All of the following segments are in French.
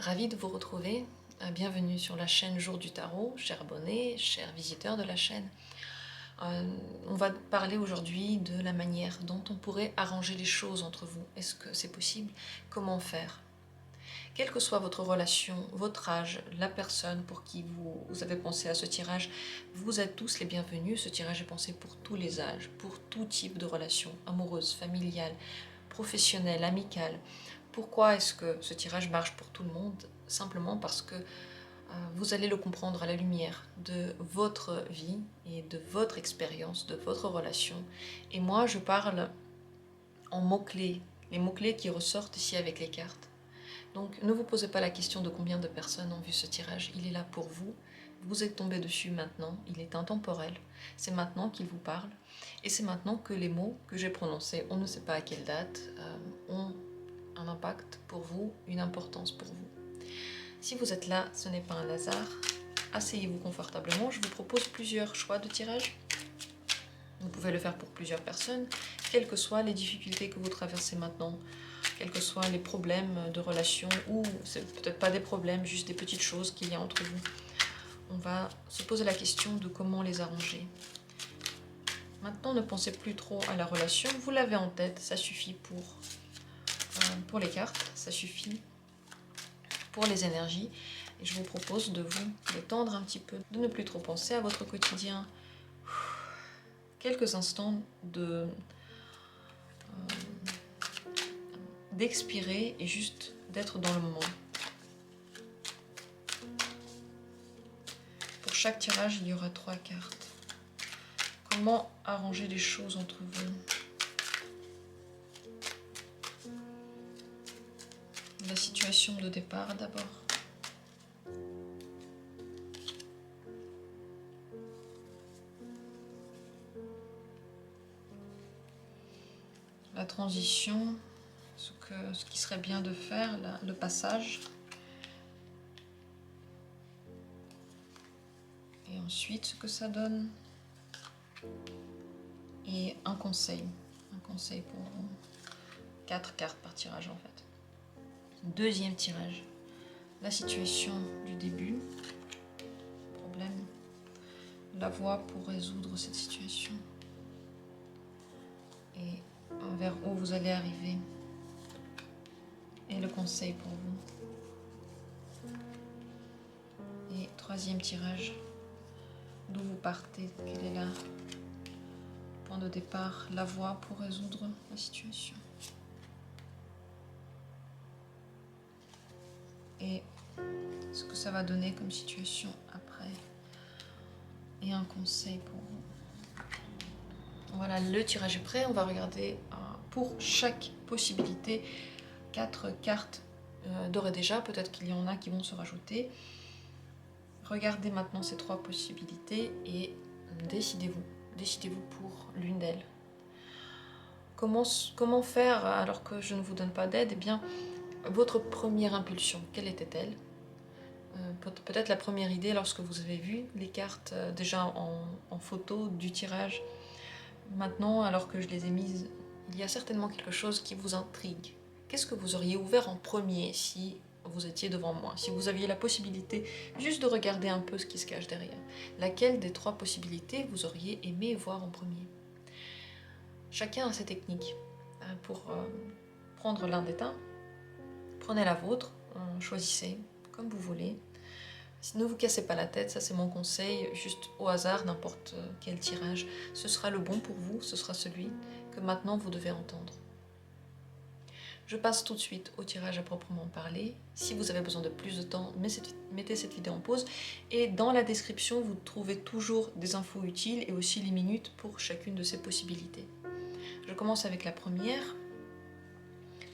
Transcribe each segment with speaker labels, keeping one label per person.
Speaker 1: Ravie de vous retrouver. Bienvenue sur la chaîne Jour du Tarot, chers abonnés, chers visiteurs de la chaîne. On va parler aujourd'hui de la manière dont on pourrait arranger les choses entre vous. Est-ce que c'est possible? Comment faire? Quelle que soit votre relation, votre âge, la personne pour qui vous avez pensé à ce tirage, vous êtes tous les bienvenus. Ce tirage est pensé pour tous les âges, pour tout type de relation, amoureuse, familiale, professionnelle, amicale. Pourquoi est-ce que ce tirage marche pour tout le monde? Simplement parce que vous allez le comprendre à la lumière de votre vie et de votre expérience, de votre relation. Et moi, je parle en mots-clés, les mots-clés qui ressortent ici avec les cartes. Donc ne vous posez pas la question de combien de personnes ont vu ce tirage, il est là pour vous. Vous êtes tombé dessus maintenant, il est intemporel. C'est maintenant qu'il vous parle. Et c'est maintenant que les mots que j'ai prononcés, on ne sait pas à quelle date, ont un impact pour vous, une importance pour vous. Si vous êtes là, ce n'est pas un hasard. Asseyez-vous confortablement. Je vous propose plusieurs choix de tirage. Vous pouvez le faire pour plusieurs personnes, quelles que soient les difficultés que vous traversez maintenant, quels que soient les problèmes de relation, ou c'est peut-être pas des problèmes, juste des petites choses qu'il y a entre vous. On va se poser la question de comment les arranger. Maintenant, ne pensez plus trop à la relation, vous l'avez en tête, ça suffit pour les cartes, ça suffit pour les énergies. Et je vous propose de vous détendre un petit peu, de ne plus trop penser à votre quotidien. Quelques instants d'expirer et juste d'être dans le moment. Pour chaque tirage, il y aura 3 cartes. Comment arranger les choses entre vous? La situation de départ d'abord. La transition, ce qui serait bien de faire, le passage. Et ensuite, ce que ça donne. Et un conseil pour vous. 4 cartes par tirage en fait. Deuxième tirage. La situation du début. Problème. La voie pour résoudre cette situation. Et vers où vous allez arriver. Et le conseil pour vous. Et troisième tirage. D'où vous partez, quel est le point de départ, la voie pour résoudre la situation. Et ce que ça va donner comme situation après. Et un conseil pour vous. Voilà, le tirage est prêt. On va regarder pour chaque possibilité 4 cartes d'ores et déjà. Peut-être qu'il y en a qui vont se rajouter. Regardez maintenant ces 3 possibilités et décidez-vous. Décidez-vous pour l'une d'elles. Comment faire alors que je ne vous donne pas d'aide? Eh bien, votre première impulsion, quelle était-elle? Peut-être la première idée lorsque vous avez vu les cartes déjà en photo du tirage. Maintenant, alors que je les ai mises, il y a certainement quelque chose qui vous intrigue. Qu'est-ce que vous auriez ouvert en premier si vous étiez devant moi? Si vous aviez la possibilité juste de regarder un peu ce qui se cache derrière. Laquelle des 3 possibilités vous auriez aimé voir en premier? Chacun a ses techniques. Pour prendre l'un des tas, prenez la vôtre, choisissez comme vous voulez. Ne vous cassez pas la tête, ça c'est mon conseil, juste au hasard, n'importe quel tirage. Ce sera le bon pour vous, ce sera celui que maintenant vous devez entendre. Je passe tout de suite au tirage à proprement parler. Si vous avez besoin de plus de temps, mettez cette vidéo en pause. Et dans la description, vous trouvez toujours des infos utiles et aussi les minutes pour chacune de ces possibilités. Je commence avec la première.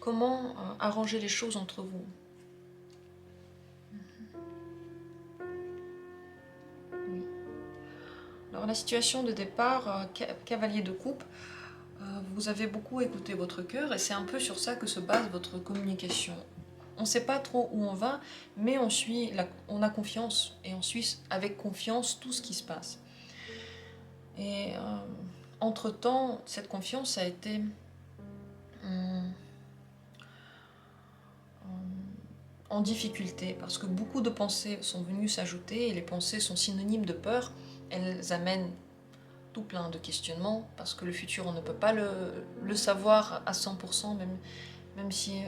Speaker 1: Comment arranger les choses entre vous? Oui. Alors la situation de départ, cavalier de coupe, vous avez beaucoup écouté votre cœur et c'est un peu sur ça que se base votre communication. On ne sait pas trop où on va, mais on a confiance et on suit avec confiance tout ce qui se passe. Et entre-temps, cette confiance a été en difficulté parce que beaucoup de pensées sont venues s'ajouter et les pensées sont synonymes de peur. Elles amènent tout plein de questionnements parce que le futur, on ne peut pas le savoir à 100%, même si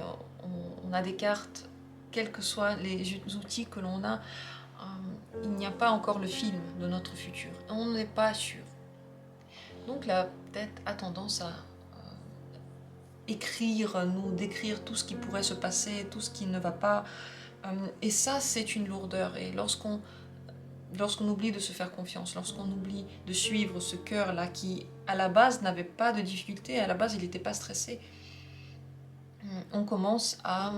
Speaker 1: on a des cartes, quels que soient les outils que l'on a, il n'y a pas encore le film de notre futur. On n'est pas sûr. Donc la tête a tendance à écrire, nous décrire tout ce qui pourrait se passer, tout ce qui ne va pas. Et ça, c'est une lourdeur. Et lorsqu'on oublie de se faire confiance, lorsqu'on oublie de suivre ce cœur-là qui, à la base, n'avait pas de difficulté, à la base, il n'était pas stressé, on commence à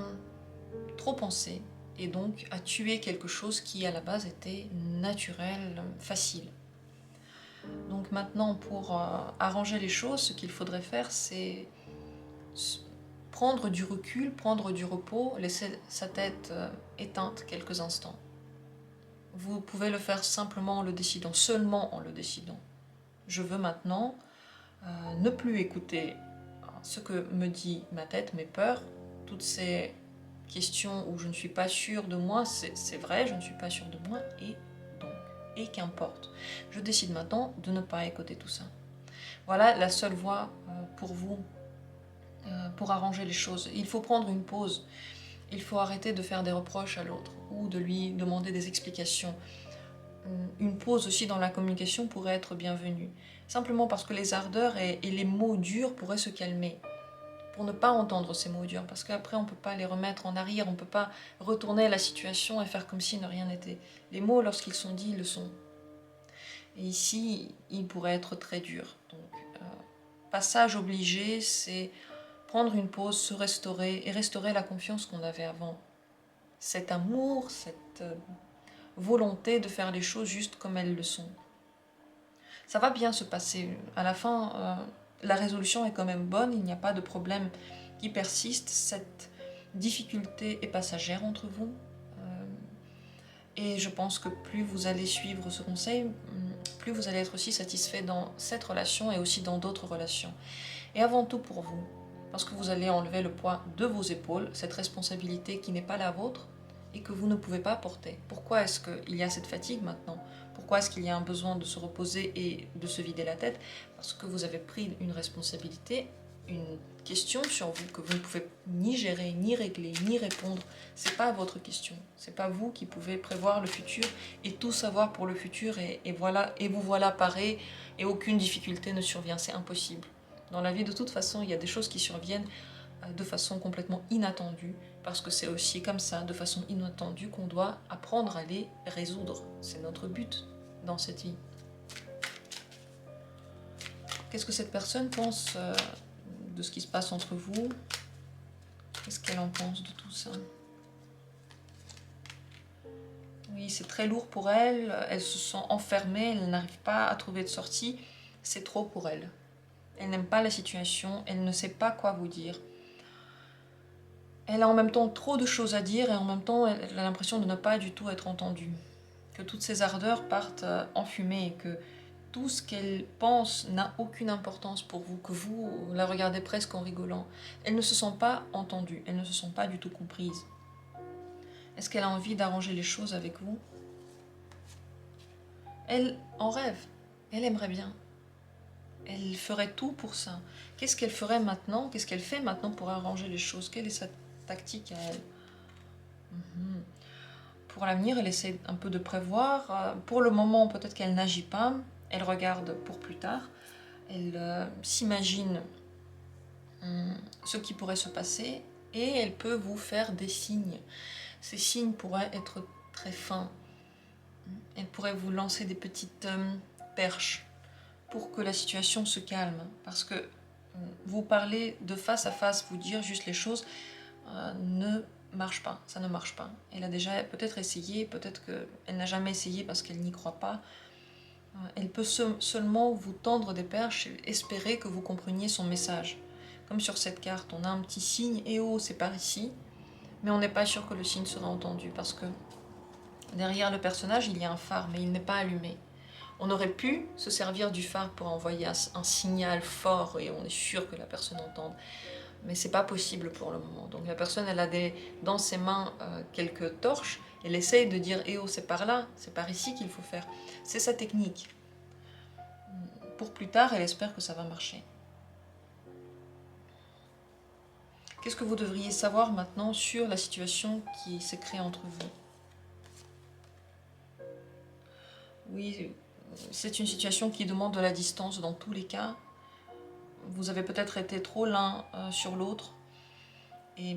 Speaker 1: trop penser et donc à tuer quelque chose qui, à la base, était naturel, facile. Donc maintenant, pour arranger les choses, ce qu'il faudrait faire, c'est prendre du recul, prendre du repos, laisser sa tête éteinte quelques instants. Vous pouvez le faire simplement en le décidant, seulement en le décidant. Je veux maintenant ne plus écouter ce que me dit ma tête, mes peurs, toutes ces questions où je ne suis pas sûre de moi, c'est vrai, je ne suis pas sûre de moi, et qu'importe. Je décide maintenant de ne pas écouter tout ça. Voilà la seule voie pour vous, pour arranger les choses. Il faut prendre une pause. Il faut arrêter de faire des reproches à l'autre ou de lui demander des explications. Une pause aussi dans la communication pourrait être bienvenue. Simplement parce que les ardeurs et les mots durs pourraient se calmer. Pour ne pas entendre ces mots durs. Parce qu'après, on ne peut pas les remettre en arrière. On ne peut pas retourner la situation et faire comme si de rien n'était. Les mots, lorsqu'ils sont dits, ils le sont. Et ici, ils pourraient être très durs. Donc, passage obligé, c'est prendre une pause, se restaurer et restaurer la confiance qu'on avait avant. Cet amour, cette volonté de faire les choses juste comme elles le sont. Ça va bien se passer. À la fin, la résolution est quand même bonne, il n'y a pas de problème qui persiste. Cette difficulté est passagère entre vous. Et je pense que plus vous allez suivre ce conseil, plus vous allez être aussi satisfait dans cette relation et aussi dans d'autres relations. Et avant tout pour vous, parce que vous allez enlever le poids de vos épaules, cette responsabilité qui n'est pas la vôtre et que vous ne pouvez pas porter. Pourquoi est-ce qu'il y a cette fatigue maintenant? Pourquoi est-ce qu'il y a un besoin de se reposer et de se vider la tête? Parce que vous avez pris une responsabilité, une question sur vous que vous ne pouvez ni gérer, ni régler, ni répondre. C'est pas votre question. C'est pas vous qui pouvez prévoir le futur et tout savoir pour le futur et voilà, et vous voilà paré et aucune difficulté ne survient. C'est impossible. Dans la vie, de toute façon, il y a des choses qui surviennent de façon complètement inattendue, parce que c'est aussi comme ça, de façon inattendue, qu'on doit apprendre à les résoudre. C'est notre but dans cette vie. Qu'est-ce que cette personne pense de ce qui se passe entre vous? Qu'est-ce qu'elle en pense de tout ça? Oui, c'est très lourd pour elle, elle se sent enfermée, elle n'arrive pas à trouver de sortie, c'est trop pour elle. Elle n'aime pas la situation, elle ne sait pas quoi vous dire. Elle a en même temps trop de choses à dire et en même temps elle a l'impression de ne pas du tout être entendue. Que toutes ses ardeurs partent en fumée et que tout ce qu'elle pense n'a aucune importance pour vous, que vous la regardez presque en rigolant. Elle ne se sent pas entendue, elle ne se sent pas du tout comprise. Est-ce qu'elle a envie d'arranger les choses avec vous? Elle en rêve, elle aimerait bien. Elle ferait tout pour ça. Qu'est-ce qu'elle ferait maintenant? Qu'est-ce qu'elle fait maintenant pour arranger les choses? Quelle est sa tactique à elle? Pour l'avenir, elle essaie un peu de prévoir. Pour le moment, peut-être qu'elle n'agit pas. Elle regarde pour plus tard. Elle s'imagine ce qui pourrait se passer et elle peut vous faire des signes. Ces signes pourraient être très fins. Elle pourrait vous lancer des petites perches pour que la situation se calme. Parce que vous parler de face à face, vous dire juste les choses, ne marche pas, ça ne marche pas. Elle a déjà peut-être essayé, peut-être qu'elle n'a jamais essayé parce qu'elle n'y croit pas. Elle peut seulement vous tendre des perches et espérer que vous compreniez son message. Comme sur cette carte, on a un petit signe, et oh, c'est par ici, mais on n'est pas sûr que le signe sera entendu parce que derrière le personnage, il y a un phare, mais il n'est pas allumé. On aurait pu se servir du phare pour envoyer un signal fort et on est sûr que la personne entende. mais c'est pas possible pour le moment. Donc la personne, elle a dans ses mains quelques torches, elle essaye de dire eh oh, c'est par là, c'est par ici qu'il faut faire. C'est sa technique. Pour plus tard, elle espère que ça va marcher. Qu'est-ce que vous devriez savoir maintenant sur la situation qui s'est créée entre vous? Oui, c'est une situation qui demande de la distance dans tous les cas. Vous avez peut-être été trop l'un sur l'autre. Et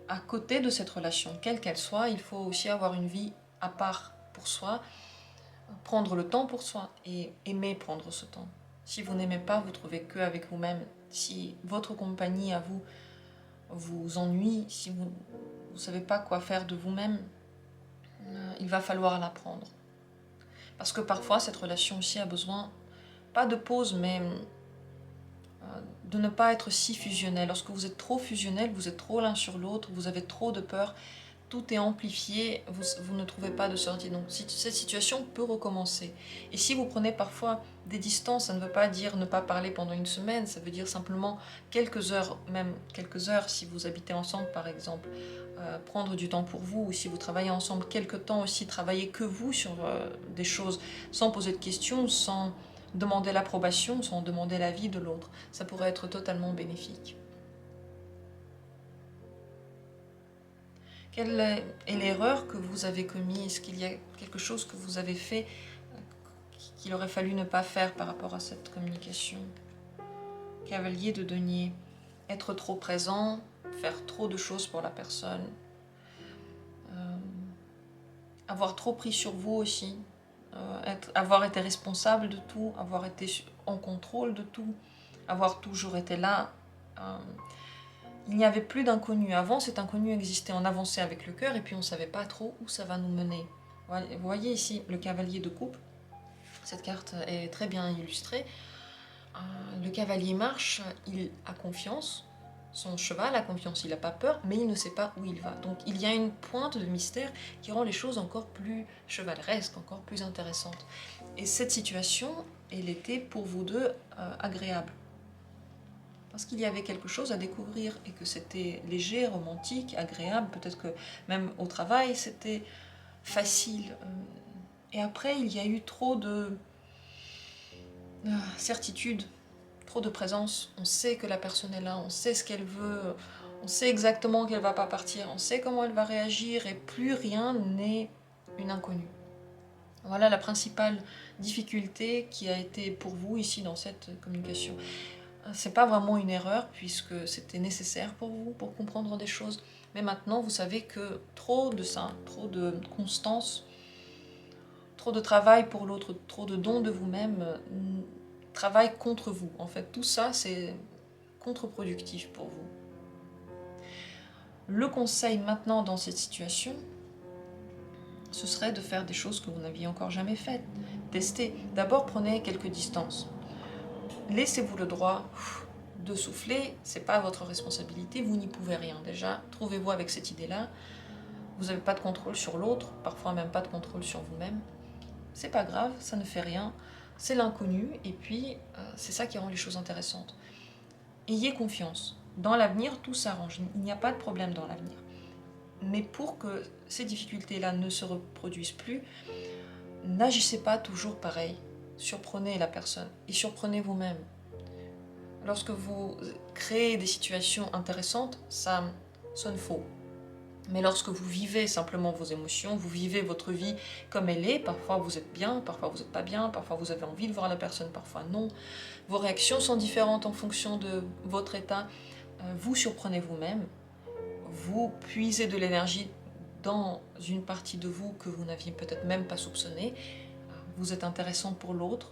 Speaker 1: à côté de cette relation, quelle qu'elle soit, il faut aussi avoir une vie à part pour soi, prendre le temps pour soi et aimer prendre ce temps. Si vous n'aimez pas, vous trouvez que avec vous-même. Si votre compagnie à vous vous ennuie, si vous ne savez pas quoi faire de vous-même, il va falloir l'apprendre. Parce que parfois, cette relation aussi a besoin, pas de pause, mais de ne pas être si fusionnel. Lorsque vous êtes trop fusionnel, vous êtes trop l'un sur l'autre, vous avez trop de peur, tout est amplifié, vous ne trouvez pas de sortie. Donc cette situation peut recommencer. Et si vous prenez parfois des distances, ça ne veut pas dire ne pas parler pendant une semaine, ça veut dire simplement quelques heures, même quelques heures si vous habitez ensemble par exemple. Prendre du temps pour vous, ou si vous travaillez ensemble quelques temps aussi, travailler que vous sur des choses sans poser de questions, sans demander l'approbation, sans demander l'avis de l'autre. Ça pourrait être totalement bénéfique. Quelle est l'erreur que vous avez commise? Est-ce qu'il y a quelque chose que vous avez fait qu'il aurait fallu ne pas faire par rapport à cette communication? Cavalier de denier. Être trop présent, faire trop de choses pour la personne. Avoir trop pris sur vous aussi. Avoir été responsable de tout, avoir été en contrôle de tout, avoir toujours été là. Il n'y avait plus d'inconnu. Avant, cet inconnu existait. On avançait avec le cœur et puis on ne savait pas trop où ça va nous mener. Vous voyez ici le cavalier de coupe. Cette carte est très bien illustrée. Le cavalier marche, il a confiance. Son cheval a confiance, il n'a pas peur, mais il ne sait pas où il va. Donc il y a une pointe de mystère qui rend les choses encore plus chevaleresques, encore plus intéressantes. Et cette situation, elle était pour vous deux agréable. Parce qu'il y avait quelque chose à découvrir et que c'était léger, romantique, agréable. Peut-être que même au travail, c'était facile. Et après, il y a eu trop de certitude, trop de présence. On sait que la personne est là, on sait ce qu'elle veut, on sait exactement qu'elle ne va pas partir, on sait comment elle va réagir et plus rien n'est une inconnue. Voilà la principale difficulté qui a été pour vous ici dans cette communication. C'est pas vraiment une erreur puisque c'était nécessaire pour vous pour comprendre des choses. Mais maintenant, vous savez que trop de ça, trop de constance, trop de travail pour l'autre, trop de dons de vous-même travaille contre vous. En fait, tout ça, c'est contre-productif pour vous. Le conseil maintenant dans cette situation, ce serait de faire des choses que vous n'aviez encore jamais faites. Testez. D'abord, prenez quelques distances. Laissez-vous le droit de souffler, c'est pas votre responsabilité, vous n'y pouvez rien. Déjà, trouvez-vous avec cette idée-là. Vous n'avez pas de contrôle sur l'autre, parfois même pas de contrôle sur vous-même. C'est pas grave, ça ne fait rien. C'est l'inconnu, et puis c'est ça qui rend les choses intéressantes. Ayez confiance. Dans l'avenir, tout s'arrange. Il n'y a pas de problème dans l'avenir. Mais pour que ces difficultés-là ne se reproduisent plus, n'agissez pas toujours pareil. Surprenez la personne et surprenez vous-même. Lorsque vous créez des situations intéressantes, ça sonne faux. Mais lorsque vous vivez simplement vos émotions, vous vivez votre vie comme elle est, parfois vous êtes bien, parfois vous n'êtes pas bien, parfois vous avez envie de voir la personne, parfois non. Vos réactions sont différentes en fonction de votre état. Vous surprenez vous-même, vous puisez de l'énergie dans une partie de vous que vous n'aviez peut-être même pas soupçonnée. Vous êtes intéressant pour l'autre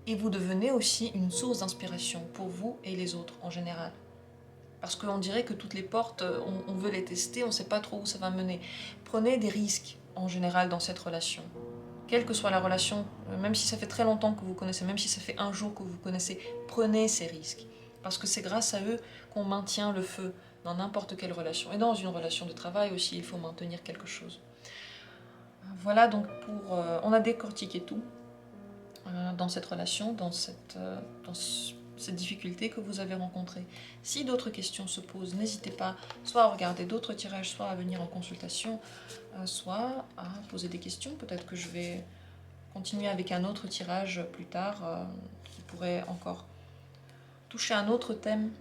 Speaker 1: et vous devenez aussi une source d'inspiration pour vous et les autres en général. Parce qu'on dirait que toutes les portes, on veut les tester, on ne sait pas trop où ça va mener. Prenez des risques en général dans cette relation. Quelle que soit la relation, même si ça fait très longtemps que vous connaissez, même si ça fait un jour que vous connaissez, prenez ces risques. Parce que c'est grâce à eux qu'on maintient le feu dans n'importe quelle relation. Et dans une relation de travail aussi, il faut maintenir quelque chose. Voilà donc on a décortiqué tout dans cette relation, dans cette difficulté que vous avez rencontrée. Si d'autres questions se posent, n'hésitez pas soit à regarder d'autres tirages, soit à venir en consultation, soit à poser des questions. Peut-être que je vais continuer avec un autre tirage plus tard qui pourrait encore toucher un autre thème.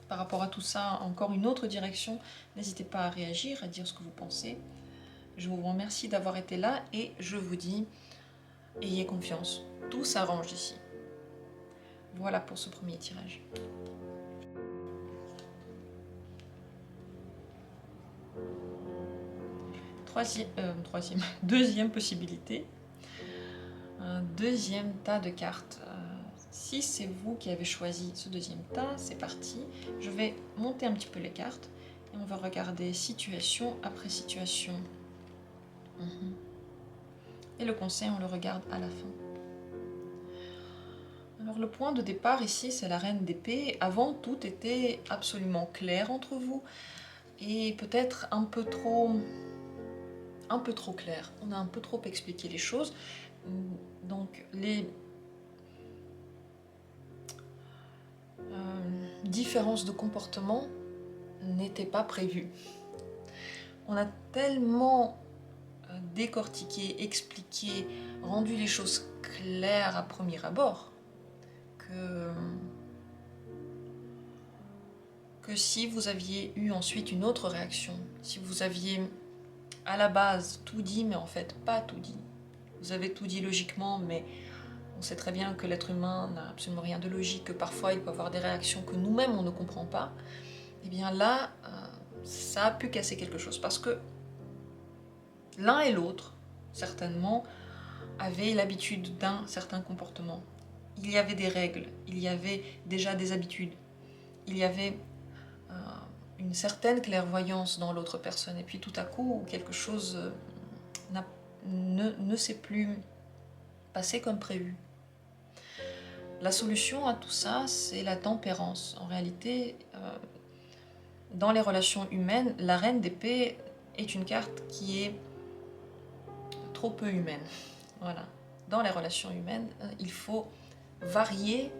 Speaker 1: Par rapport à tout ça, encore une autre direction. N'hésitez pas à réagir, à dire ce que vous pensez. Je vous remercie d'avoir été là et je vous dis, ayez confiance, tout s'arrange ici. Voilà pour ce premier tirage. Deuxième possibilité, un deuxième tas de cartes. Si c'est vous qui avez choisi ce deuxième tas, c'est parti. Je vais monter un petit peu les cartes et on va regarder situation après situation. Et le conseil, on le regarde à la fin. Alors le point de départ ici, c'est la reine d'épée. Avant, tout était absolument clair entre vous et peut-être un peu trop clair. On a un peu trop expliqué les choses. Donc les différences de comportement n'étaient pas prévues. On a tellement décortiqué, expliqué, rendu les choses claires à premier abord que si vous aviez eu ensuite une autre réaction, si vous aviez à la base tout dit mais en fait pas tout dit, vous avez tout dit logiquement mais on sait très bien que l'être humain n'a absolument rien de logique, que parfois il peut avoir des réactions que nous-mêmes on ne comprend pas, et bien là ça a pu casser quelque chose parce que l'un et l'autre certainement avaient l'habitude d'un certain comportement. Il y avait des règles, il y avait déjà des habitudes, il y avait une certaine clairvoyance dans l'autre personne. Et puis tout à coup, quelque chose ne s'est plus passé comme prévu. La solution à tout ça, c'est la tempérance. En réalité, dans les relations humaines, la reine d'épée est une carte qui est trop peu humaine. Voilà. Dans les relations humaines, il faut varier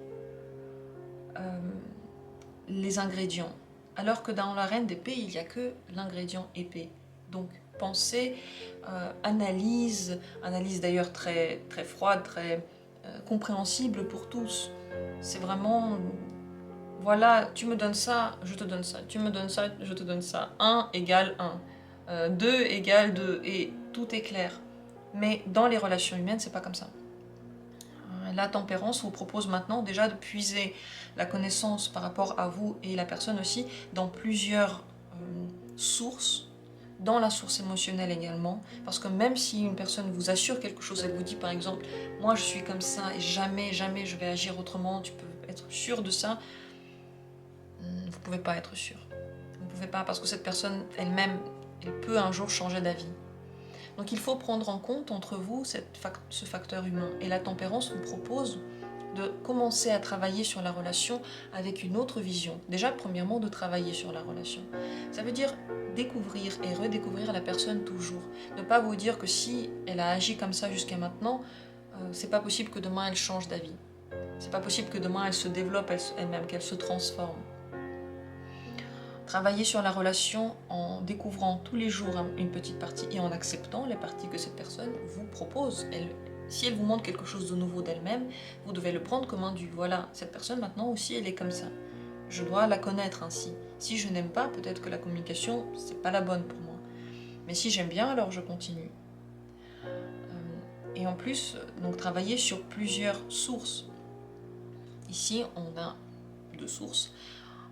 Speaker 1: les ingrédients. Alors que dans la reine d'épée, il n'y a que l'ingrédient épée. Donc pensée, analyse d'ailleurs très, très froide, très compréhensible pour tous. C'est vraiment, voilà, tu me donnes ça, je te donne ça. Tu me donnes ça, je te donne ça. 1 égale 1. 2 égale 2. Et tout est clair. Mais dans les relations humaines, c'est pas comme ça. La tempérance vous propose maintenant déjà de puiser la connaissance par rapport à vous et la personne aussi dans plusieurs sources, dans la source émotionnelle également, parce que même si une personne vous assure quelque chose, elle vous dit par exemple « moi je suis comme ça et jamais, jamais je vais agir autrement, tu peux être sûr de ça », vous ne pouvez pas être sûr. Vous ne pouvez pas parce que cette personne elle-même, elle peut un jour changer d'avis. Donc il faut prendre en compte entre vous ce facteur humain. Et la tempérance vous propose de commencer à travailler sur la relation avec une autre vision. Déjà, premièrement, de travailler sur la relation. Ça veut dire découvrir et redécouvrir la personne toujours. Ne pas vous dire que si elle a agi comme ça jusqu'à maintenant, c'est pas possible que demain elle change d'avis. C'est pas possible que demain elle se développe elle-même, qu'elle se transforme. Travailler sur la relation en découvrant tous les jours une petite partie et en acceptant les parties que cette personne vous propose. Si elle vous montre quelque chose de nouveau d'elle-même, vous devez le prendre comme un dû. Voilà, cette personne maintenant aussi, elle est comme ça. Je dois la connaître ainsi. Si je n'aime pas, peut-être que la communication, c'est pas la bonne pour moi. Mais si j'aime bien, alors je continue. Et en plus, donc travailler sur plusieurs sources. Ici, on a 2 sources.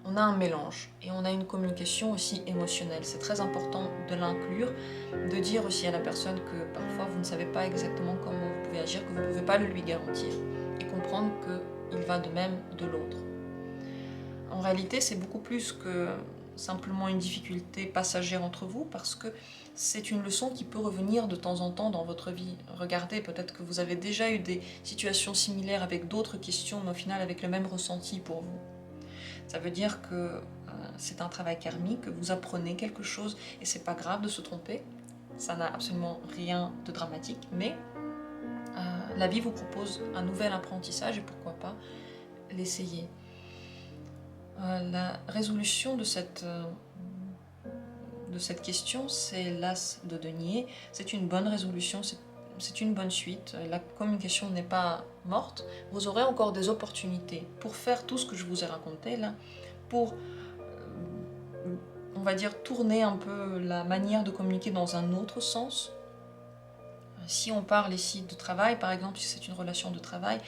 Speaker 1: On a un mélange et on a une communication aussi émotionnelle. C'est très important de l'inclure, de dire aussi à la personne que parfois vous ne savez pas exactement comment vous pouvez agir, que vous ne pouvez pas le lui garantir et comprendre qu'il va de même de l'autre. En réalité, c'est beaucoup plus que simplement une difficulté passagère entre vous parce que c'est une leçon qui peut revenir de temps en temps dans votre vie. Regardez, peut-être que vous avez déjà eu des situations similaires avec d'autres questions, mais au final avec le même ressenti pour vous. Ça veut dire que c'est un travail karmique, que vous apprenez quelque chose et c'est pas grave de se tromper. Ça n'a absolument rien de dramatique, mais La vie vous propose un nouvel apprentissage et pourquoi pas l'essayer. La résolution de cette question, c'est l'as de denier. C'est une bonne résolution, c'est une bonne suite. La communication n'est pas morte. Vous aurez encore des opportunités pour faire tout ce que je vous ai raconté là, pour, on va dire, tourner un peu la manière de communiquer dans un autre sens. Si on parle ici de travail, par exemple, si c'est une relation de travail,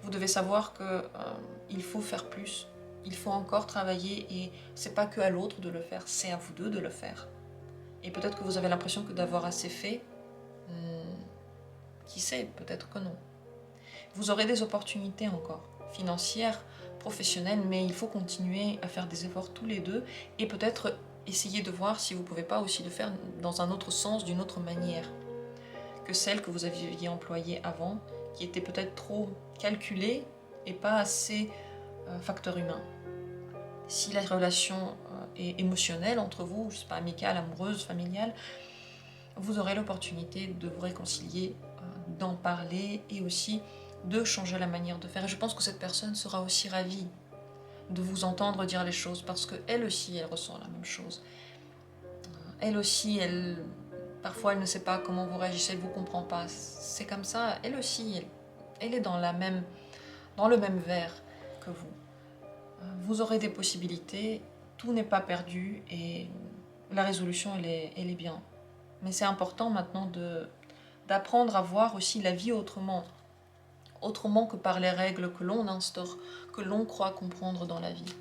Speaker 1: vous devez savoir qu'il faut faire plus. Il faut encore travailler et c'est pas que à l'autre de le faire, c'est à vous deux de le faire. Et peut-être que vous avez l'impression que d'avoir assez fait, qui sait, peut-être que non. Vous aurez des opportunités encore, financières, professionnelles, mais il faut continuer à faire des efforts tous les deux et peut-être essayer de voir si vous ne pouvez pas aussi le faire dans un autre sens, d'une autre manière que celle que vous aviez employée avant, qui était peut-être trop calculée et pas assez facteur humain. Si la relation est émotionnelle entre vous, je ne sais pas, amicale, amoureuse, familiale, vous aurez l'opportunité de vous réconcilier, d'en parler et aussi de changer la manière de faire. Et je pense que cette personne sera aussi ravie de vous entendre dire les choses parce qu'elle aussi, elle ressent la même chose. Elle aussi, parfois, elle ne sait pas comment vous réagissez, elle ne vous comprend pas. C'est comme ça, elle aussi, elle est dans le même verre que vous. Vous aurez des possibilités, tout n'est pas perdu et la résolution, elle est bien. Mais c'est important maintenant d'apprendre à voir aussi la vie autrement que par les règles que l'on instaure, que l'on croit comprendre dans la vie.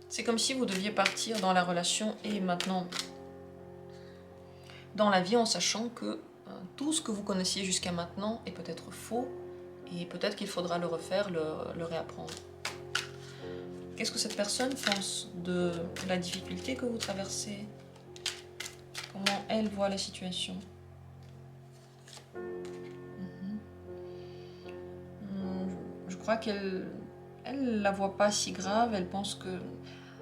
Speaker 1: C'est comme si vous deviez partir dans la relation et maintenant dans la vie en sachant que tout ce que vous connaissiez jusqu'à maintenant est peut-être faux et peut-être qu'il faudra le refaire, le réapprendre. Qu'est-ce que cette personne pense de la difficulté que vous traversez? Comment elle voit la situation? Je crois qu'elle la voit pas si grave, elle pense que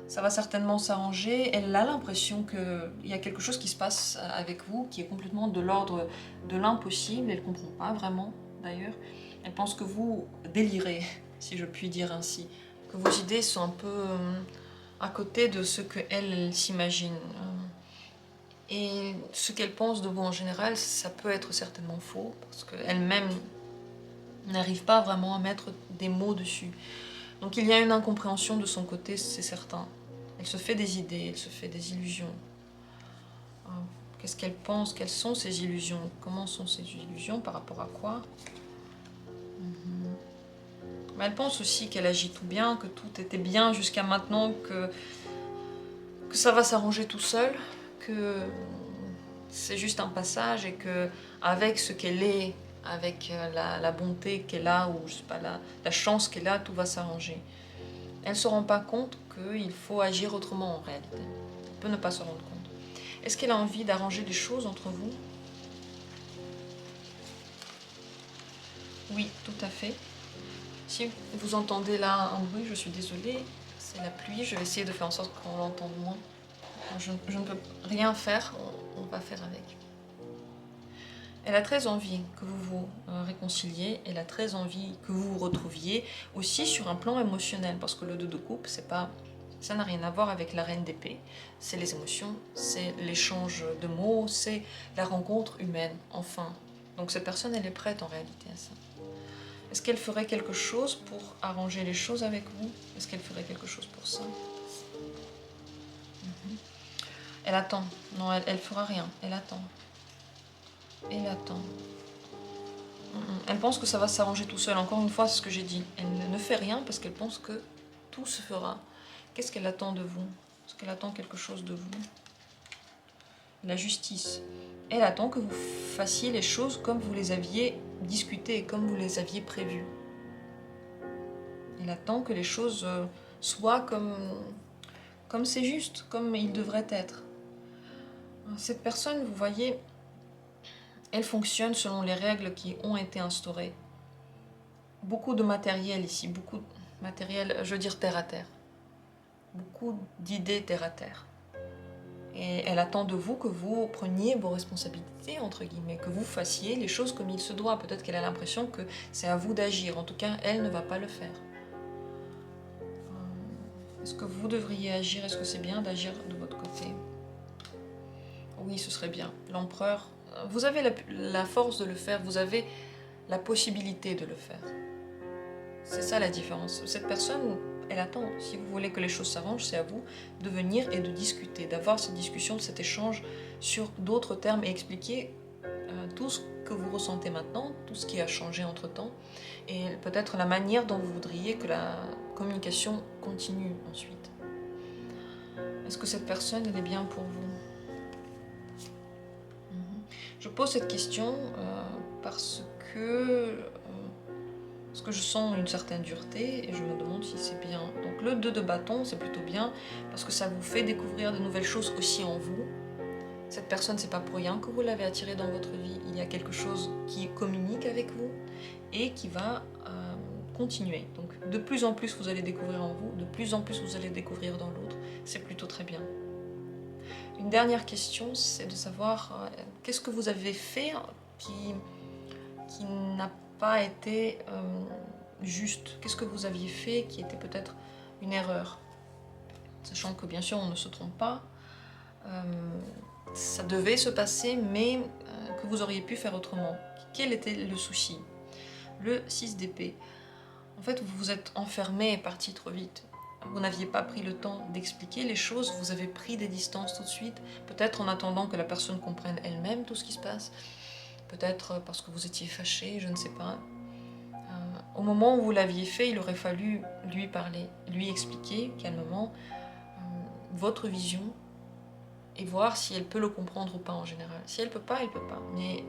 Speaker 1: ça va certainement s'arranger. Elle a l'impression qu'il y a quelque chose qui se passe avec vous qui est complètement de l'ordre de l'impossible. Elle ne comprend pas vraiment, d'ailleurs. Elle pense que vous délirez, si je puis dire ainsi. Que vos idées sont un peu à côté de ce qu'elle s'imagine. Et ce qu'elle pense de vous en général, ça peut être certainement faux, parce qu'elle-même n'arrive pas vraiment à mettre des mots dessus. Donc il y a une incompréhension de son côté, c'est certain. Elle se fait des idées, elle se fait des illusions. Qu'est-ce qu'elle pense? Quelles sont ses illusions? Comment sont ses illusions? Par rapport à quoi? Mais elle pense aussi qu'elle agit tout bien, que tout était bien jusqu'à maintenant, que ça va s'arranger tout seul, que c'est juste un passage et que avec ce qu'elle est, avec la bonté qu'elle a, ou je sais pas, la chance qu'elle a, tout va s'arranger. Elle ne se rend pas compte qu'il faut agir autrement en réalité. Elle peut ne pas se rendre compte. Est-ce qu'elle a envie d'arranger les choses entre vous? Oui, tout à fait. Si vous entendez là un bruit, je suis désolée, c'est la pluie, je vais essayer de faire en sorte qu'on l'entende moins. Je ne peux rien faire, on va faire avec. Elle a très envie que vous vous réconciliez, elle a très envie que vous vous retrouviez aussi sur un plan émotionnel, parce que le 2 de coupe, ça n'a rien à voir avec la reine d'épée. C'est les émotions, c'est l'échange de mots, c'est la rencontre humaine, enfin. Donc cette personne, elle est prête en réalité à ça. Est-ce qu'elle ferait quelque chose pour arranger les choses avec vous? Est-ce qu'elle ferait quelque chose pour ça? Elle attend. Non, elle fera rien. Elle attend. Elle attend. Elle pense que ça va s'arranger tout seul. Encore une fois, c'est ce que j'ai dit. Elle ne fait rien parce qu'elle pense que tout se fera. Qu'est-ce qu'elle attend de vous? Est-ce qu'elle attend quelque chose de vous? La justice. Elle attend que vous fassiez les choses comme vous les aviez discutées, comme vous les aviez prévues. Elle attend que les choses soient comme c'est juste, comme il devrait être. Cette personne, vous voyez, elle fonctionne selon les règles qui ont été instaurées. Beaucoup de matériel ici, beaucoup de matériel, je veux dire terre à terre. Beaucoup d'idées terre à terre. Et elle attend de vous que vous preniez vos responsabilités, entre guillemets, que vous fassiez les choses comme il se doit. Peut-être qu'elle a l'impression que c'est à vous d'agir. En tout cas, elle ne va pas le faire. Est-ce que vous devriez agir? Est-ce que c'est bien d'agir de votre côté? Oui, ce serait bien. L'empereur, vous avez la force de le faire, vous avez la possibilité de le faire. C'est ça la différence. Cette personne, elle attend. Si vous voulez que les choses s'arrangent, c'est à vous de venir et de discuter, d'avoir cette discussion, cet échange sur d'autres termes et expliquer tout ce que vous ressentez maintenant, tout ce qui a changé entre-temps, et peut-être la manière dont vous voudriez que la communication continue ensuite. Est-ce que cette personne, elle est bien pour vous? Je pose cette question parce que je sens une certaine dureté et je me demande si c'est bien. Donc le 2 de bâton, c'est plutôt bien parce que ça vous fait découvrir de nouvelles choses aussi en vous. Cette personne, c'est pas pour rien que vous l'avez attirée dans votre vie. Il y a quelque chose qui communique avec vous et qui va continuer. Donc de plus en plus vous allez découvrir en vous, de plus en plus vous allez découvrir dans l'autre. C'est plutôt très bien. Une dernière question, c'est de savoir qu'est-ce que vous avez fait qui n'a pas été juste. Qu'est-ce que vous aviez fait qui était peut-être une erreur? Sachant que bien sûr on ne se trompe pas. Ça devait se passer, mais que vous auriez pu faire autrement. Quel était le souci? Le 6 d'épée. En fait, vous vous êtes enfermé et parti trop vite. Vous n'aviez pas pris le temps d'expliquer les choses, vous avez pris des distances tout de suite, peut-être en attendant que la personne comprenne elle-même tout ce qui se passe, peut-être parce que vous étiez fâché, je ne sais pas. Au moment où vous l'aviez fait, il aurait fallu lui parler, lui expliquer calmement votre vision et voir si elle peut le comprendre ou pas en général. Si elle peut pas, elle peut pas. Mais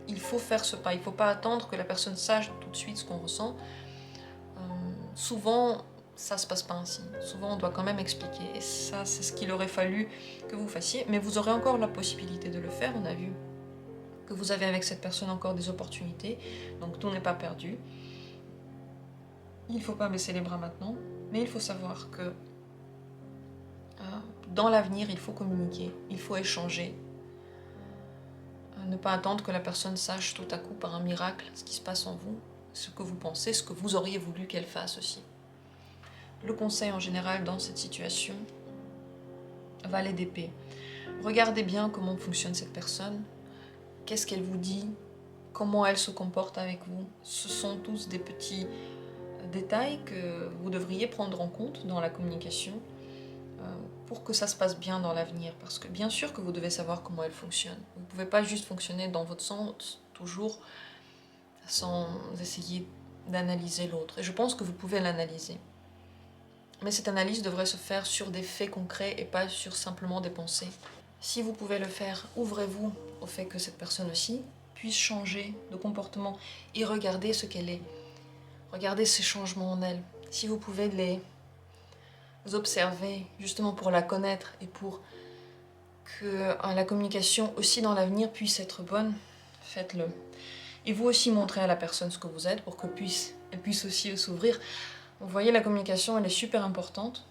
Speaker 1: il faut faire ce pas, il ne faut pas attendre que la personne sache tout de suite ce qu'on ressent. Souvent, ça se passe pas ainsi. Souvent, on doit quand même expliquer. Et ça, c'est ce qu'il aurait fallu que vous fassiez. Mais vous aurez encore la possibilité de le faire. On a vu que vous avez avec cette personne encore des opportunités. Donc, tout n'est pas perdu. Il ne faut pas baisser les bras maintenant. Mais il faut savoir que dans l'avenir, il faut communiquer. Il faut échanger. Ne pas attendre que la personne sache tout à coup par un miracle ce qui se passe en vous, ce que vous pensez, ce que vous auriez voulu qu'elle fasse aussi. Le conseil en général dans cette situation, valet d'épée. Regardez bien comment fonctionne cette personne, qu'est-ce qu'elle vous dit, comment elle se comporte avec vous. Ce sont tous des petits détails que vous devriez prendre en compte dans la communication pour que ça se passe bien dans l'avenir. Parce que bien sûr que vous devez savoir comment elle fonctionne. Vous ne pouvez pas juste fonctionner dans votre sens toujours sans essayer d'analyser l'autre. Et je pense que vous pouvez l'analyser. Mais cette analyse devrait se faire sur des faits concrets et pas sur simplement des pensées. Si vous pouvez le faire, ouvrez-vous au fait que cette personne aussi puisse changer de comportement et regarder ce qu'elle est. Regardez ces changements en elle. Si vous pouvez les observer justement pour la connaître et pour que la communication aussi dans l'avenir puisse être bonne, faites-le. Et vous aussi montrez à la personne ce que vous êtes pour qu'elle puisse aussi s'ouvrir. Vous voyez, la communication, elle est super importante.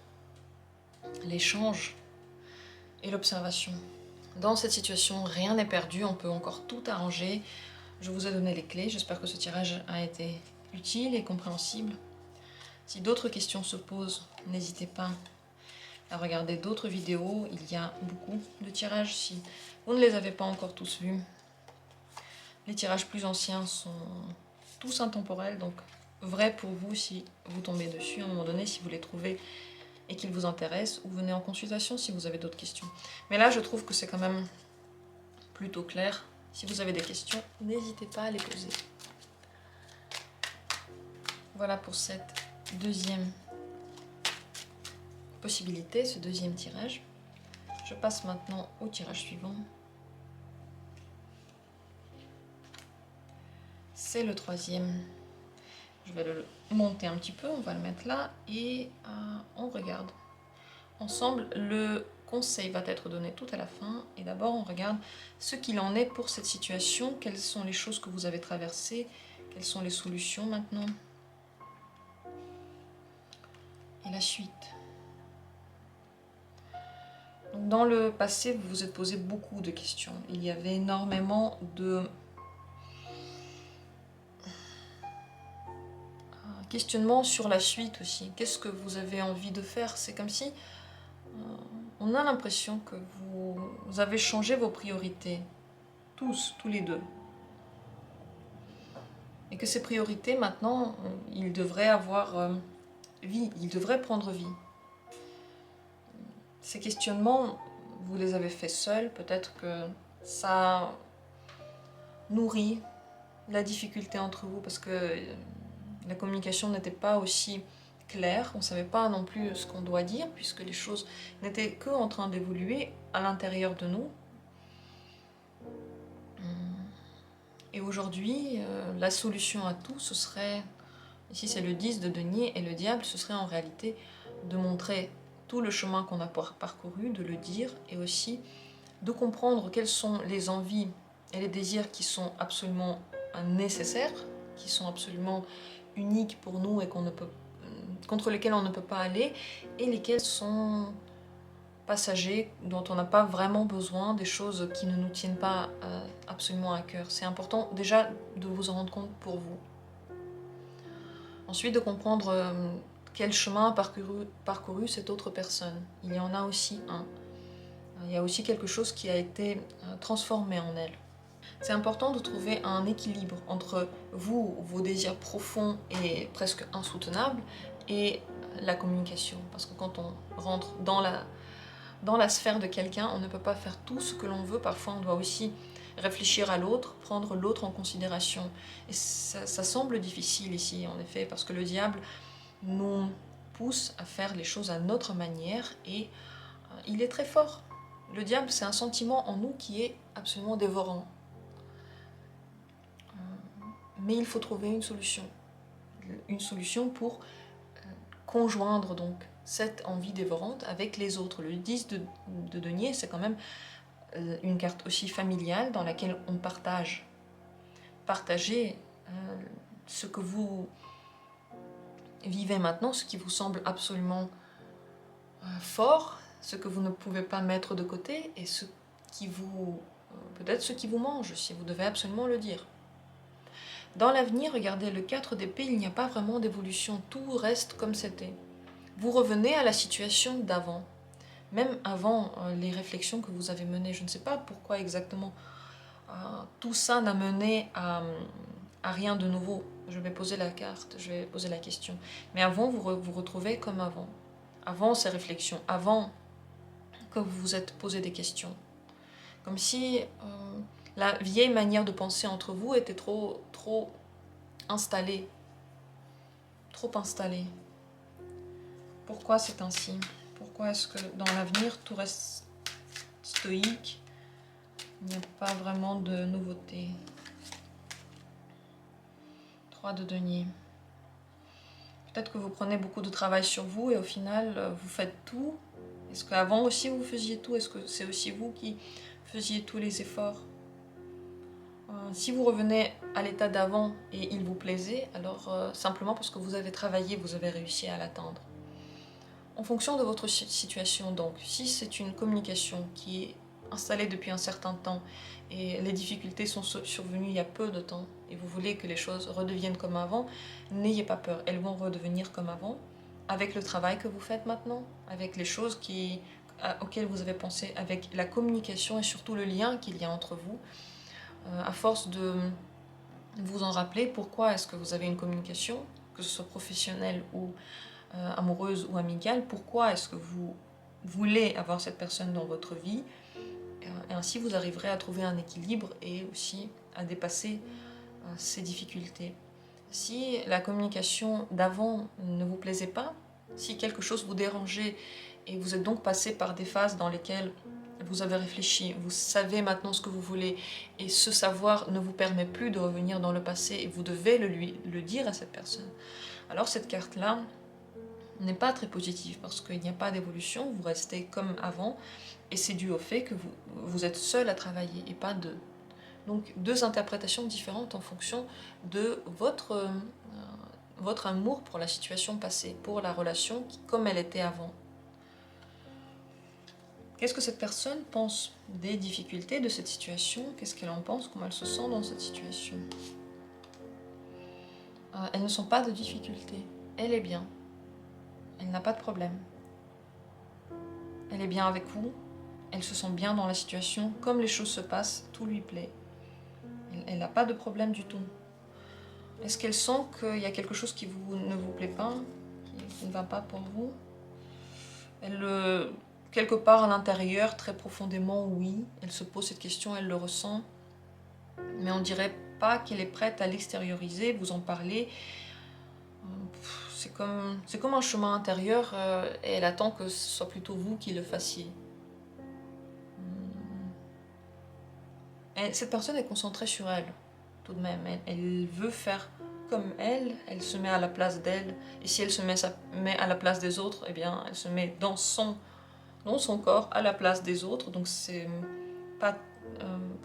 Speaker 1: L'échange et l'observation. Dans cette situation, rien n'est perdu, on peut encore tout arranger. Je vous ai donné les clés, j'espère que ce tirage a été utile et compréhensible. Si d'autres questions se posent, n'hésitez pas à regarder d'autres vidéos. Il y a beaucoup de tirages si vous ne les avez pas encore tous vus. Les tirages plus anciens sont tous intemporels, donc vrais pour vous si vous tombez dessus à un moment donné, si vous les trouvez et qu'ils vous intéressent, ou venez en consultation si vous avez d'autres questions. Mais là, je trouve que c'est quand même plutôt clair. Si vous avez des questions, n'hésitez pas à les poser. Voilà pour cette deuxième possibilité, ce deuxième tirage. Je passe maintenant au tirage suivant. C'est le troisième. Je vais le monter un petit peu, on va le mettre là et on regarde ensemble. Le conseil va être donné tout à la fin et d'abord on regarde ce qu'il en est pour cette situation, quelles sont les choses que vous avez traversées, quelles sont les solutions maintenant et la suite. Donc, dans le passé, vous vous êtes posé beaucoup de questions. Il y avait énormément de questionnements sur la suite aussi. Qu'est-ce que vous avez envie de faire? C'est comme si on a l'impression que vous avez changé vos priorités. Tous les deux. Et que ces priorités, maintenant, ils devraient avoir vie, ils devraient prendre vie. Ces questionnements, vous les avez faits seuls, peut-être que ça nourrit la difficulté entre vous, parce que la communication n'était pas aussi claire, on ne savait pas non plus ce qu'on doit dire, puisque les choses n'étaient que en train d'évoluer à l'intérieur de nous. Et aujourd'hui, la solution à tout, ce serait, ici c'est le 10 de denier, et le diable, ce serait en réalité de montrer tout le chemin qu'on a parcouru, de le dire, et aussi de comprendre quelles sont les envies et les désirs qui sont absolument nécessaires, qui sont absolument uniques pour nous et contre lesquels on ne peut pas aller, et lesquels sont passagers, dont on n'a pas vraiment besoin, des choses qui ne nous tiennent pas absolument à cœur. C'est important déjà de vous en rendre compte pour vous. Ensuite, de comprendre quel chemin a parcouru cette autre personne. Il y en a aussi un. Il y a aussi quelque chose qui a été transformé en elle. C'est important de trouver un équilibre entre vous, vos désirs profonds et presque insoutenables, et la communication. Parce que quand on rentre dans la sphère de quelqu'un, on ne peut pas faire tout ce que l'on veut. Parfois, on doit aussi réfléchir à l'autre, prendre l'autre en considération. Et ça semble difficile ici, en effet, parce que le diable nous pousse à faire les choses à notre manière, et il est très fort. Le diable, c'est un sentiment en nous qui est absolument dévorant. Mais il faut trouver une solution pour conjoindre donc cette envie dévorante avec les autres. Le 10 de denier, c'est quand même une carte aussi familiale dans laquelle on partage. Partagez ce que vous vivez maintenant, ce qui vous semble absolument fort, ce que vous ne pouvez pas mettre de côté, et ce qui vous, peut-être ce qui vous mange, si vous devez absolument le dire. Dans l'avenir, regardez le 4 d'épée, il n'y a pas vraiment d'évolution, tout reste comme c'était. Vous revenez à la situation d'avant, même avant les réflexions que vous avez menées. Je ne sais pas pourquoi exactement tout ça n'a mené à rien de nouveau. Je vais poser la carte, je vais poser la question. Mais avant, vous retrouvez comme avant. Avant ces réflexions, avant que vous vous êtes posé des questions. Comme si la vieille manière de penser entre vous était trop installée. Trop installée. Pourquoi c'est ainsi? Pourquoi est-ce que dans l'avenir tout reste stoïque? Il n'y a pas vraiment de nouveauté. 3 de denier. Peut-être que vous prenez beaucoup de travail sur vous et au final vous faites tout. Est-ce qu'avant aussi vous faisiez tout? Est-ce que c'est aussi vous qui faisiez tous les efforts? Si vous revenez à l'état d'avant et il vous plaisait, alors simplement parce que vous avez travaillé, vous avez réussi à l'atteindre. En fonction de votre situation donc, si c'est une communication qui est installée depuis un certain temps et les difficultés sont survenues il y a peu de temps et vous voulez que les choses redeviennent comme avant, n'ayez pas peur, elles vont redevenir comme avant avec le travail que vous faites maintenant, avec les choses auxquelles vous avez pensé, avec la communication et surtout le lien qu'il y a entre vous. À force de vous en rappeler, pourquoi est-ce que vous avez une communication, que ce soit professionnelle ou amoureuse ou amicale, pourquoi est-ce que vous voulez avoir cette personne dans votre vie, et ainsi vous arriverez à trouver un équilibre et aussi à dépasser ces difficultés. Si la communication d'avant ne vous plaisait pas, si quelque chose vous dérangeait et vous êtes donc passé par des phases dans lesquelles vous avez réfléchi, vous savez maintenant ce que vous voulez et ce savoir ne vous permet plus de revenir dans le passé et vous devez le dire à cette personne, alors cette carte-là n'est pas très positive parce qu'il n'y a pas d'évolution, vous restez comme avant et c'est dû au fait que vous êtes seul à travailler et pas deux. Donc deux interprétations différentes en fonction de votre amour pour la situation passée, pour la relation comme elle était avant. Qu'est-ce que cette personne pense des difficultés de cette situation? Qu'est-ce qu'elle en pense? Comment elle se sent dans cette situation? Elles ne sont pas de difficultés. Elle est bien. Elle n'a pas de problème. Elle est bien avec vous. Elle se sent bien dans la situation. Comme les choses se passent, tout lui plaît. Elle n'a pas de problème du tout. Est-ce qu'elle sent qu'il y a quelque chose qui ne vous plaît pas, qui ne va pas pour vous? Elle, quelque part à l'intérieur, très profondément, oui. Elle se pose cette question, elle le ressent. Mais on dirait pas qu'elle est prête à l'extérioriser, vous en parler. C'est comme un chemin intérieur et elle attend que ce soit plutôt vous qui le fassiez. Et cette personne est concentrée sur elle, tout de même. Elle veut faire comme elle se met à la place d'elle. Et si elle se met à la place des autres, eh bien, elle se met dans son corps à la place des autres. Donc c'est pas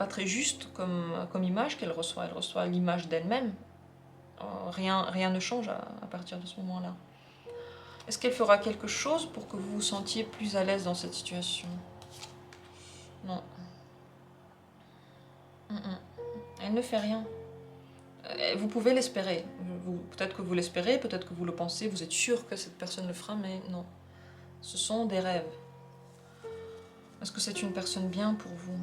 Speaker 1: très juste comme image qu'elle reçoit. Elle reçoit l'image d'elle-même. Rien ne change à partir de ce moment-là. Est-ce qu'elle fera quelque chose pour que vous vous sentiez plus à l'aise dans cette situation? Non. Elle ne fait rien. Vous pouvez l'espérer. Peut-être que vous l'espérez, peut-être que vous le pensez, vous êtes sûr que cette personne le fera, mais non. Ce sont des rêves. Est-ce que c'est une personne bien pour vous?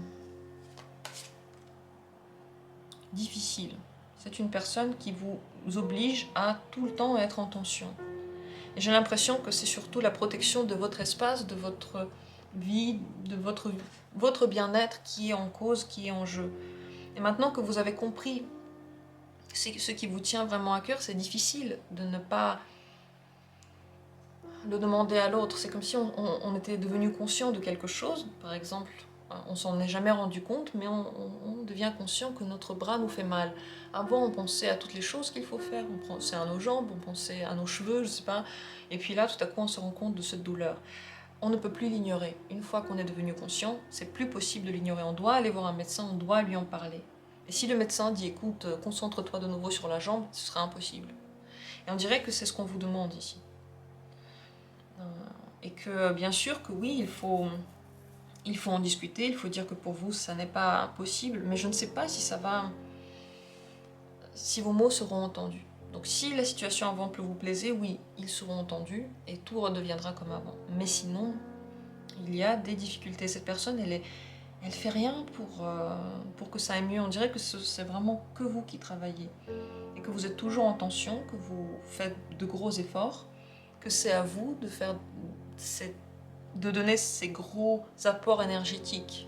Speaker 1: Difficile. C'est une personne qui vous oblige à tout le temps être en tension. Et j'ai l'impression que c'est surtout la protection de votre espace, de votre vie, de votre bien-être qui est en cause, qui est en jeu. Et maintenant que vous avez compris ce qui vous tient vraiment à cœur, c'est difficile de ne pas le demander à l'autre. C'est comme si on était devenu conscient de quelque chose, par exemple. On s'en est jamais rendu compte, mais on devient conscient que notre bras nous fait mal. Avant, on pensait à toutes les choses qu'il faut faire. On pensait à nos jambes, on pensait à nos cheveux, je sais pas. Et puis là, tout à coup, on se rend compte de cette douleur. On ne peut plus l'ignorer. Une fois qu'on est devenu conscient, c'est plus possible de l'ignorer. On doit aller voir un médecin, on doit lui en parler. Et si le médecin dit, écoute, concentre-toi de nouveau sur la jambe, ce sera impossible. Et on dirait que c'est ce qu'on vous demande ici. Et que bien sûr que oui, il faut en discuter, il faut dire que pour vous ça n'est pas possible, mais je ne sais pas si vos mots seront entendus. Donc si la situation avant vous plaisait, oui, ils seront entendus et tout redeviendra comme avant. Mais sinon, il y a des difficultés. Cette personne, elle fait rien pour que ça aille mieux. On dirait que c'est vraiment que vous qui travaillez et que vous êtes toujours en tension, que vous faites de gros efforts, que c'est à vous de donner ces gros apports énergétiques.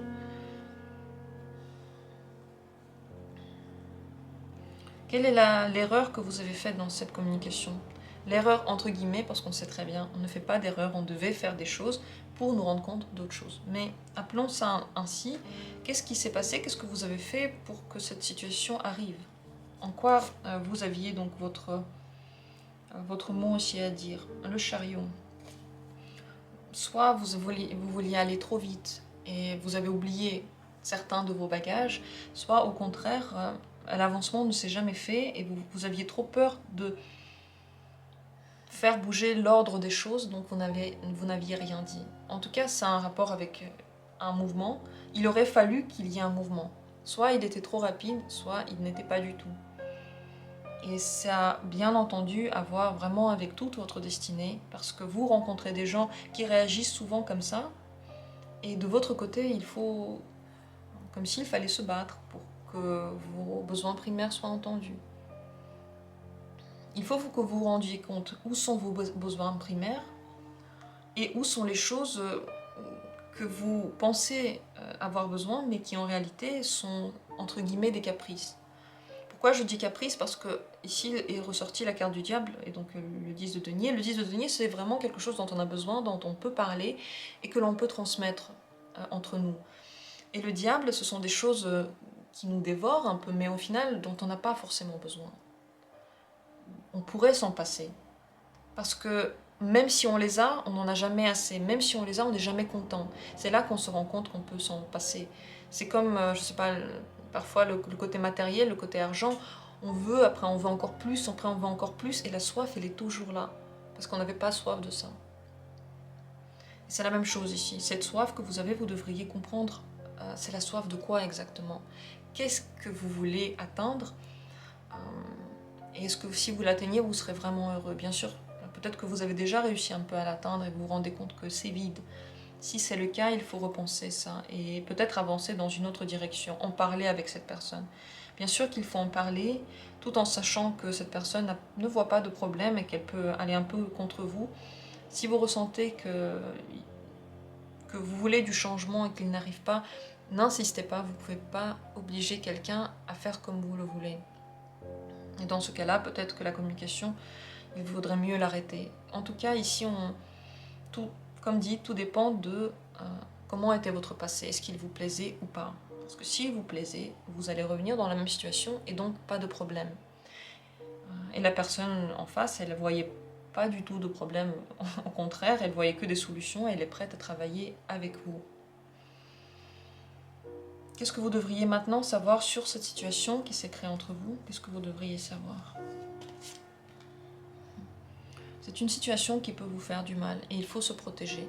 Speaker 1: Quelle est l'erreur que vous avez faite dans cette communication? L'erreur entre guillemets, parce qu'on sait très bien, on ne fait pas d'erreur, on devait faire des choses pour nous rendre compte d'autres choses. Mais appelons ça ainsi, qu'est-ce qui s'est passé? Qu'est-ce que vous avez fait pour que cette situation arrive? En quoi vous aviez donc votre mot aussi à dire? Le chariot. Soit vous vouliez aller trop vite et vous avez oublié certains de vos bagages, soit au contraire, l'avancement ne s'est jamais fait et vous aviez trop peur de faire bouger l'ordre des choses, donc vous n'aviez rien dit. En tout cas, ça a un rapport avec un mouvement. Il aurait fallu qu'il y ait un mouvement. Soit il était trop rapide, soit il n'était pas du tout. Et ça a bien entendu à voir vraiment avec toute votre destinée, parce que vous rencontrez des gens qui réagissent souvent comme ça, et de votre côté, il faut, comme s'il fallait se battre pour que vos besoins primaires soient entendus. Il faut que vous vous rendiez compte où sont vos besoins primaires et où sont les choses que vous pensez avoir besoin, mais qui en réalité sont entre guillemets des caprices. Pourquoi je dis caprice? Parce que ici est ressorti la carte du diable et donc le 10 de denier. Le 10 de denier, c'est vraiment quelque chose dont on a besoin, dont on peut parler et que l'on peut transmettre entre nous. Et le diable, ce sont des choses qui nous dévorent un peu, mais au final, dont on n'a pas forcément besoin. On pourrait s'en passer. Parce que même si on les a, on n'en a jamais assez. Même si on les a, on n'est jamais content. C'est là qu'on se rend compte qu'on peut s'en passer. C'est comme, je sais pas, parfois le côté matériel, le côté argent. On veut, après on veut encore plus, après on veut encore plus, et la soif, elle est toujours là. Parce qu'on n'avait pas soif de ça. C'est la même chose ici. Cette soif que vous avez, vous devriez comprendre, c'est la soif de quoi exactement? Qu'est-ce que vous voulez atteindre? Et est-ce que si vous l'atteignez, vous serez vraiment heureux? Bien sûr, peut-être que vous avez déjà réussi un peu à l'atteindre et vous vous rendez compte que c'est vide. Si c'est le cas, il faut repenser ça et peut-être avancer dans une autre direction, en parler avec cette personne. Bien sûr qu'il faut en parler, tout en sachant que cette personne ne voit pas de problème et qu'elle peut aller un peu contre vous. Si vous ressentez que vous voulez du changement et qu'il n'arrive pas, n'insistez pas, vous ne pouvez pas obliger quelqu'un à faire comme vous le voulez. Et dans ce cas-là, peut-être que la communication, il vaudrait mieux l'arrêter. En tout cas, ici, comme dit, tout dépend de comment était votre passé. Est-ce qu'il vous plaisait ou pas? Parce que s'il vous plaisait, vous allez revenir dans la même situation et donc pas de problème. Et la personne en face, elle ne voyait pas du tout de problème. Au contraire, elle voyait que des solutions et elle est prête à travailler avec vous. Qu'est-ce que vous devriez maintenant savoir sur cette situation qui s'est créée entre vous? Qu'est-ce que vous devriez savoir? C'est une situation qui peut vous faire du mal et il faut se protéger.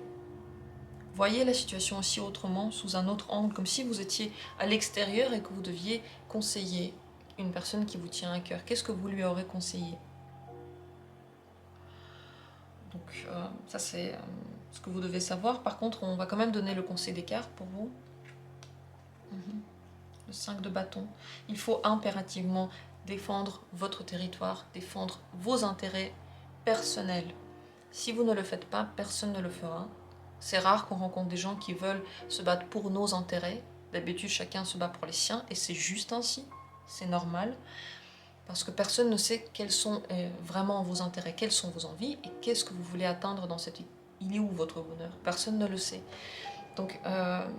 Speaker 1: Voyez la situation aussi autrement, sous un autre angle, comme si vous étiez à l'extérieur et que vous deviez conseiller une personne qui vous tient à cœur. Qu'est-ce que vous lui aurez conseillé? Donc ça c'est ce que vous devez savoir. Par contre, on va quand même donner le conseil des cartes pour vous. Le 5 de bâton. Il faut impérativement défendre votre territoire, défendre vos intérêts personnels. Si vous ne le faites pas, personne ne le fera. C'est rare qu'on rencontre des gens qui veulent se battre pour nos intérêts. D'habitude, chacun se bat pour les siens et c'est juste ainsi. C'est normal. Parce que personne ne sait quels sont vraiment vos intérêts, quelles sont vos envies et qu'est-ce que vous voulez atteindre dans cette vie. Il est où votre bonheur? Personne ne le sait. Donc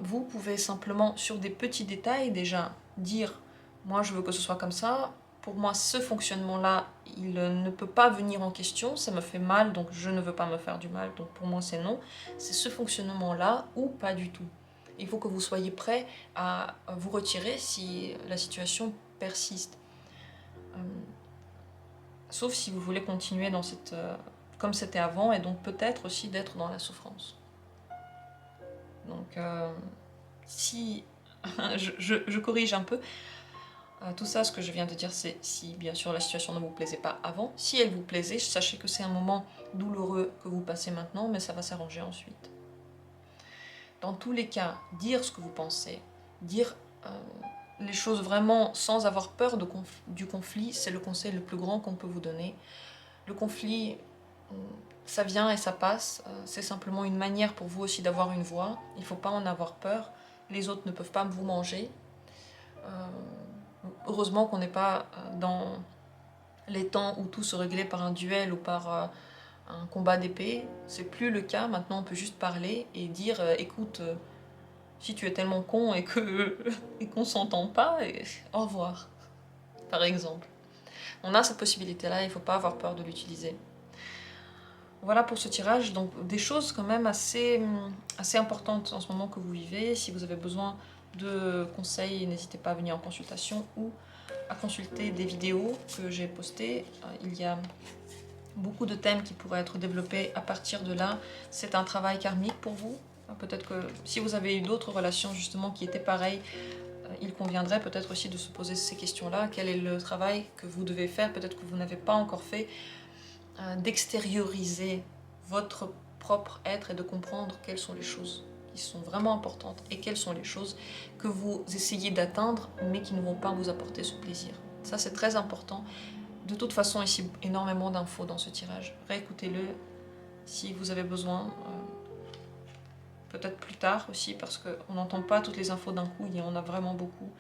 Speaker 1: vous pouvez simplement, sur des petits détails, déjà dire « moi je veux que ce soit comme ça ». Pour moi, ce fonctionnement-là, il ne peut pas venir en question, ça me fait mal, donc je ne veux pas me faire du mal, donc pour moi c'est non. C'est ce fonctionnement-là ou pas du tout. Il faut que vous soyez prêt à vous retirer si la situation persiste. Sauf si vous voulez continuer dans cette, comme c'était avant, et donc peut-être aussi d'être dans la souffrance. Donc si, je corrige un peu, tout ça, ce que je viens de dire, c'est si bien sûr la situation ne vous plaisait pas avant. Si elle vous plaisait, sachez que c'est un moment douloureux que vous passez maintenant, mais ça va s'arranger ensuite. Dans tous les cas, dire ce que vous pensez, dire les choses vraiment sans avoir peur du conflit, c'est le conseil le plus grand qu'on peut vous donner. Le conflit, ça vient et ça passe, c'est simplement une manière pour vous aussi d'avoir une voix. Il ne faut pas en avoir peur, les autres ne peuvent pas vous manger. Heureusement qu'on n'est pas dans les temps où tout se réglait par un duel ou par un combat d'épée. C'est plus le cas, maintenant on peut juste parler et dire écoute, si tu es tellement con et qu'on s'entend pas, au revoir, par exemple. On a cette possibilité-là, il ne faut pas avoir peur de l'utiliser. Voilà pour ce tirage, donc des choses quand même assez importantes en ce moment que vous vivez. Si vous avez besoin de conseils, n'hésitez pas à venir en consultation ou à consulter des vidéos que j'ai postées. Il y a beaucoup de thèmes qui pourraient être développés à partir de là. C'est un travail karmique pour vous. Peut-être que si vous avez eu d'autres relations justement qui étaient pareilles, il conviendrait peut-être aussi de se poser ces questions-là. Quel est le travail que vous devez faire, peut-être que vous n'avez pas encore fait, d'extérioriser votre propre être et de comprendre quelles sont les choses qui sont vraiment importantes et quelles sont les choses que vous essayez d'atteindre mais qui ne vont pas vous apporter ce plaisir. Ça c'est très important. De toute façon, ici, énormément d'infos dans ce tirage. Réécoutez-le si vous avez besoin. Peut-être plus tard aussi, parce qu'on n'entend pas toutes les infos d'un coup, il y en a vraiment beaucoup.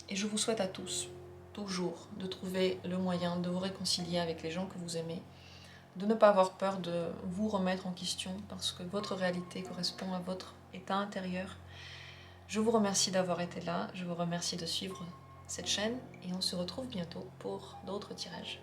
Speaker 1: Et je vous souhaite à tous, toujours, de trouver le moyen de vous réconcilier avec les gens que vous aimez, de ne pas avoir peur de vous remettre en question, parce que votre réalité correspond à votre état intérieur. Je vous remercie d'avoir été là, je vous remercie de suivre cette chaîne, et on se retrouve bientôt pour d'autres tirages.